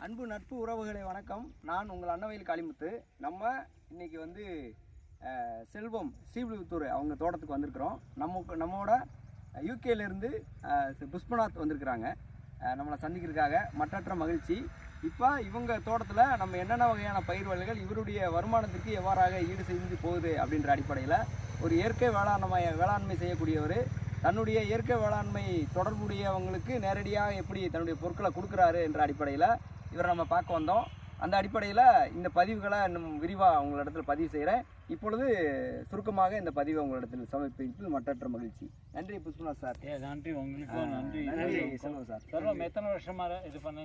அன்பு நட்பு உறவுகளை வணக்கம். நான் உங்கள் அன்னவயல் காளிமுத்து. நம்ம இன்னைக்கு வந்து செல்வம் ஸ்ரீவில்லிபுத்தூர் அவங்க தோட்டத்துக்கு வந்திருக்கிறோம். நம்மோட யூகேலேருந்து புஷ்பநாத் வந்திருக்கிறாங்க நம்மளை சந்திக்கிறதுக்காக. மற்றற்ற மகிழ்ச்சி. இப்போ இவங்க தோட்டத்தில் நம்ம என்னென்ன வகையான பயிர் வகைகள் இவருடைய வருமானத்திற்கு எவ்வாறாக ஈடு செஞ்சு போகுது அப்படின்ற அடிப்படையில் ஒரு இயற்கை வேளாண்மை செய்யக்கூடியவர் தன்னுடைய இயற்கை வேளாண்மை தொடர்புடையவங்களுக்கு நேரடியாக எப்படி தன்னுடைய பொருட்களை கொடுக்குறாரு என்ற அடிப்படையில் இவரை நம்ம பார்க்க வந்தோம். அந்த அடிப்படையில் இந்த பதிவுகளை இன்னும் விரிவாக உங்களிடத்தில் பதிவு செய்கிறேன். இப்பொழுது சுருக்கமாக இந்த பதிவை உங்களிடத்தில் சமர்ப்பிப்பதில் மற்றற்ற மகிழ்ச்சி. நன்றி புஷ்பநாத் சார். நன்றி உங்களுக்கு. நன்றி சொல்லுங்கள் சார். சர்வம் எத்தனை வருஷமாக இது பண்ண